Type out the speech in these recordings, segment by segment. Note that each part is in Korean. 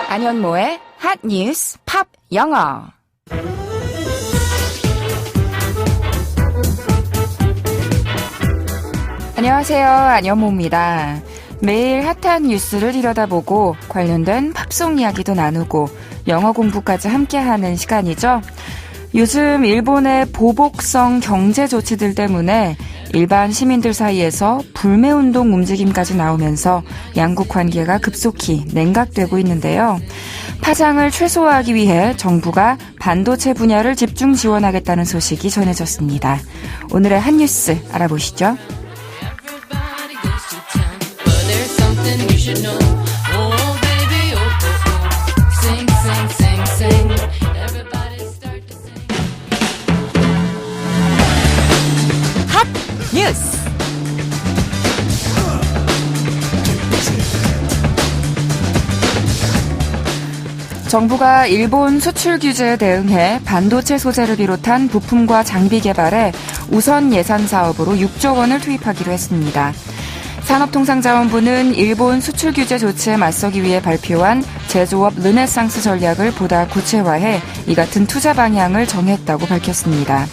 안현모의 핫뉴스 팝 영어. 안녕하세요. 안현모입니다. 매일 핫한 뉴스를 들여다보고 관련된 팝송 이야기도 나누고 영어 공부까지 함께하는 시간이죠. 요즘 일본의 보복성 경제 조치들 때문에 일반 시민들 사이에서 불매운동 움직임까지 나오면서 양국 관계가 급속히 냉각되고 있는데요. 파장을 최소화하기 위해 정부가 반도체 분야를 집중 지원하겠다는 소식이 전해졌습니다. 오늘의 핫뉴스 알아보시죠. 핫뉴스. 정부가 일본 수출 규제에 대응해 반도체 소재를 비롯한 부품과 장비 개발에 우선 예산 사업으로 6조 원을 투입하기로 했습니다. 산업통상자원부는 일본 수출 규제 조치에 맞서기 위해 발표한 제조업 르네상스 전략을 보다 구체화해 이 같은 투자 방향을 정했다고 밝혔습니다.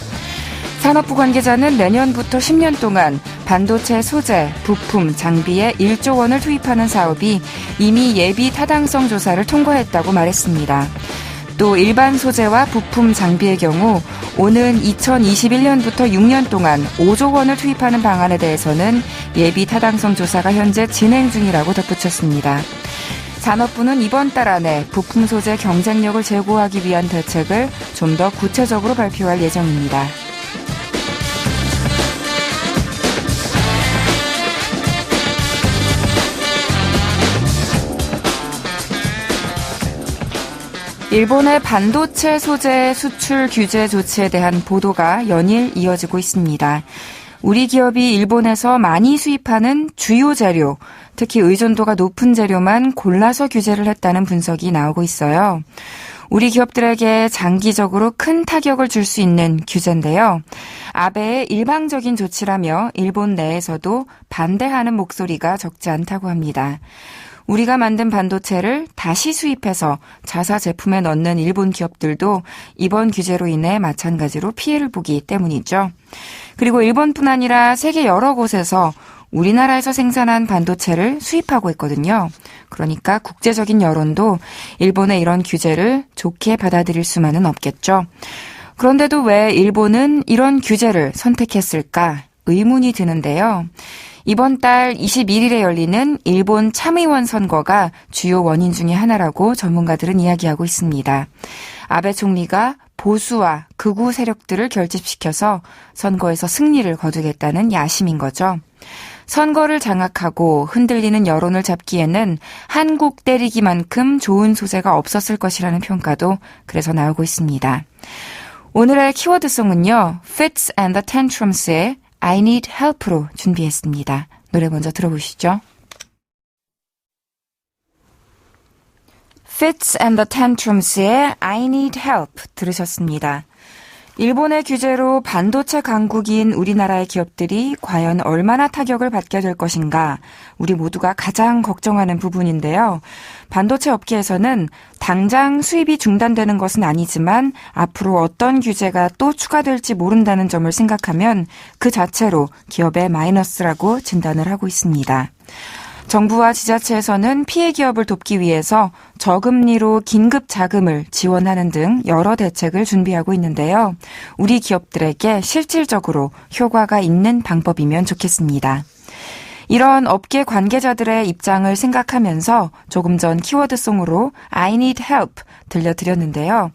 산업부 관계자는 내년부터 10년 동안 반도체 소재, 부품, 장비에 1조 원을 투입하는 사업이 이미 예비 타당성 조사를 통과했다고 말했습니다. 또 일반 소재와 부품, 장비의 경우 오는 2021년부터 6년 동안 5조 원을 투입하는 방안에 대해서는 예비 타당성 조사가 현재 진행 중이라고 덧붙였습니다. 산업부는 이번 달 안에 부품 소재 경쟁력을 제고하기 위한 대책을 좀 더 구체적으로 발표할 예정입니다. 일본의 반도체 소재 수출 규제 조치에 대한 보도가 연일 이어지고 있습니다. 우리 기업이 일본에서 많이 수입하는 주요 재료, 특히 의존도가 높은 재료만 골라서 규제를 했다는 분석이 나오고 있어요. 우리 기업들에게 장기적으로 큰 타격을 줄 수 있는 규제인데요. 아베의 일방적인 조치라며 일본 내에서도 반대하는 목소리가 적지 않다고 합니다. 우리가 만든 반도체를 다시 수입해서 자사 제품에 넣는 일본 기업들도 이번 규제로 인해 마찬가지로 피해를 보기 때문이죠. 그리고 일본뿐 아니라 세계 여러 곳에서 우리나라에서 생산한 반도체를 수입하고 있거든요. 그러니까 국제적인 여론도 일본의 이런 규제를 좋게 받아들일 수만은 없겠죠. 그런데도 왜 일본은 이런 규제를 선택했을까 의문이 드는데요. 이번 달 21일에 열리는 일본 참의원 선거가 주요 원인 중에 하나라고 전문가들은 이야기하고 있습니다. 아베 총리가 보수와 극우 세력들을 결집시켜서 선거에서 승리를 거두겠다는 야심인 거죠. 선거를 장악하고 흔들리는 여론을 잡기에는 한국 때리기만큼 좋은 소재가 없었을 것이라는 평가도 그래서 나오고 있습니다. 오늘의 키워드송은요. Fits and the Tantrums의 I Need Help로 준비했습니다. 노래 먼저 들어보시죠. Fits and the Tantrums의 I Need Help 들으셨습니다. 일본의 규제로 반도체 강국인 우리나라의 기업들이 과연 얼마나 타격을 받게 될 것인가 우리 모두가 가장 걱정하는 부분인데요. 반도체 업계에서는 당장 수입이 중단되는 것은 아니지만 앞으로 어떤 규제가 또 추가될지 모른다는 점을 생각하면 그 자체로 기업의 마이너스라고 진단을 하고 있습니다. 정부와 지자체에서는 피해 기업을 돕기 위해서 저금리로 긴급 자금을 지원하는 등 여러 대책을 준비하고 있는데요. 우리 기업들에게 실질적으로 효과가 있는 방법이면 좋겠습니다. 이런 업계 관계자들의 입장을 생각하면서 조금 전 키워드송으로 I Need Help 들려드렸는데요.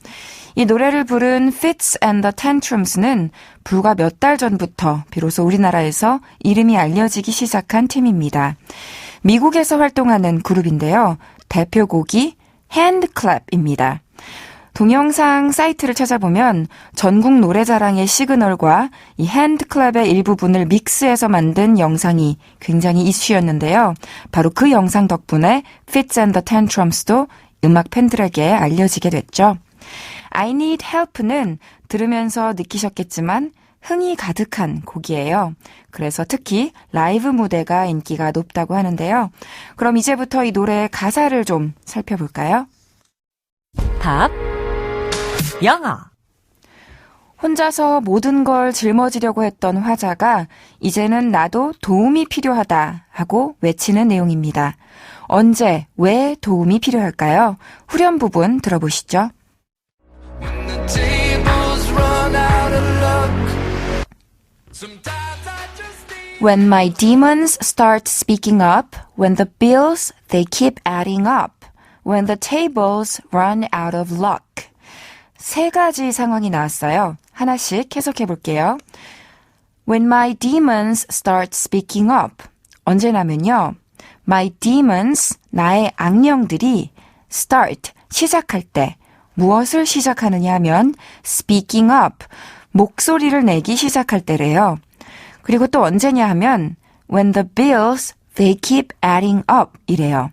이 노래를 부른 Fits and the Tantrums는 불과 몇 달 전부터 비로소 우리나라에서 이름이 알려지기 시작한 팀입니다. 미국에서 활동하는 그룹인데요. 대표곡이 핸드클랩입니다. 동영상 사이트를 찾아보면 전국 노래자랑의 시그널과 이 핸드클랩의 일부분을 믹스해서 만든 영상이 굉장히 이슈였는데요. 바로 그 영상 덕분에 Fits and the Tantrums도 음악 팬들에게 알려지게 됐죠. I Need Help는 들으면서 느끼셨겠지만 흥이 가득한 곡이에요. 그래서 특히 라이브 무대가 인기가 높다고 하는데요. 그럼 이제부터 이 노래의 가사를 좀 살펴볼까요? 팝 영어. 혼자서 모든 걸 짊어지려고 했던 화자가 이제는 나도 도움이 필요하다 하고 외치는 내용입니다. 언제, 왜 도움이 필요할까요? 후렴 부분 들어보시죠. When my demons start speaking up, when the bills they keep adding up, when the tables run out of luck. 세 가지 상황이 나왔어요. 하나씩 해석해 볼게요. When my demons start speaking up. 언제냐면요. My demons, 나의 악령들이 start, 시작할 때 무엇을 시작하느냐 하면 speaking up, 목소리를 내기 시작할 때래요. 그리고 또 언제냐 하면 when the bills, they keep adding up 이래요.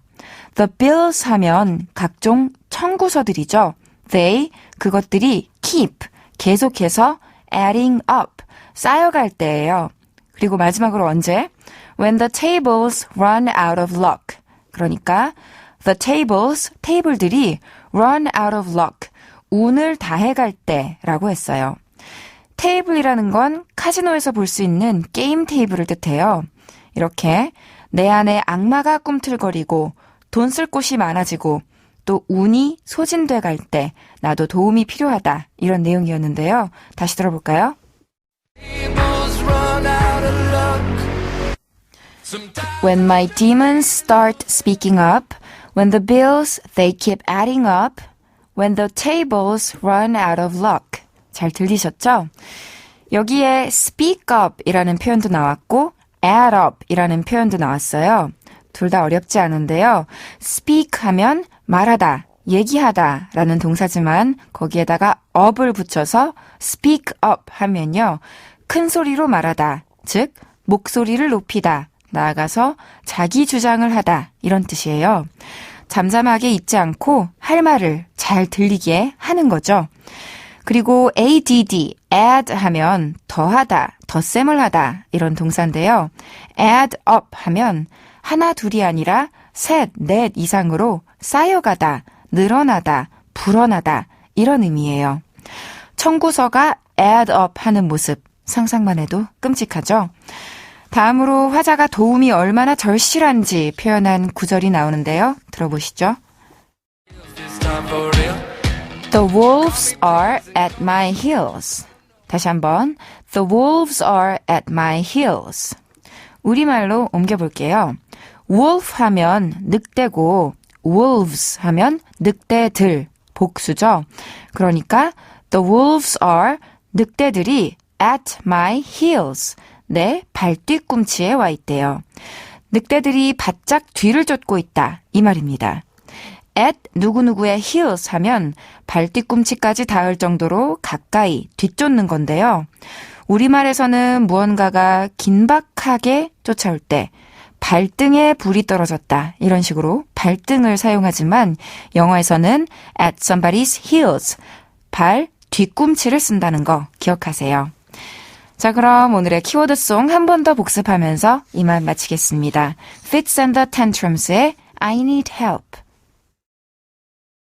The bills 하면 각종 청구서들이죠. They, 그것들이 keep, 계속해서 adding up, 쌓여갈 때예요. 그리고 마지막으로 언제? When the tables run out of luck. 그러니까 the tables, 테이블들이 run out of luck, 운을 다해갈 때라고 했어요. 테이블이라는 건 카지노에서 볼 수 있는 게임 테이블을 뜻해요. 이렇게 내 안에 악마가 꿈틀거리고 돈 쓸 곳이 많아지고 또 운이 소진돼 갈 때 나도 도움이 필요하다 이런 내용이었는데요. 다시 들어볼까요? When my demons start speaking up, when the bills they keep adding up, when the tables run out of luck. 잘 들리셨죠? 여기에 speak up 이라는 표현도 나왔고 add up 이라는 표현도 나왔어요. 둘 다 어렵지 않은데요. speak 하면 말하다, 얘기하다 라는 동사지만 거기에다가 up을 붙여서 speak up 하면요. 큰 소리로 말하다, 즉 목소리를 높이다, 나아가서 자기 주장을 하다 이런 뜻이에요. 잠잠하게 있지 않고 할 말을 잘 들리게 하는 거죠. 그리고 add, add 하면 더하다, 덧셈을 하다 이런 동사인데요. add up 하면 하나, 둘이 아니라 셋, 넷 이상으로 쌓여가다, 늘어나다, 불어나다 이런 의미예요. 청구서가 add up 하는 모습 상상만 해도 끔찍하죠. 다음으로 화자가 도움이 얼마나 절실한지 표현한 구절이 나오는데요. 들어보시죠. The wolves are at my heels. 다시 한번. The wolves are at my heels. 우리말로 옮겨볼게요. wolf 하면 늑대고 wolves 하면 늑대들, 복수죠. 그러니까 the wolves are, 늑대들이 at my heels, 내 발뒤꿈치에 와 있대요. 늑대들이 바짝 뒤를 쫓고 있다 이 말입니다. at 누구누구의 heels 하면 발뒤꿈치까지 닿을 정도로 가까이 뒤쫓는 건데요. 우리말에서는 무언가가 긴박하게 쫓아올 때 발등에 불이 떨어졌다 이런 식으로 발등을 사용하지만 영어에서는 at somebody's heels, 발 뒤꿈치를 쓴다는 거 기억하세요. 자, 그럼 오늘의 키워드송 한 번 더 복습하면서 이만 마치겠습니다. Fits and the Tantrums의 I Need Help.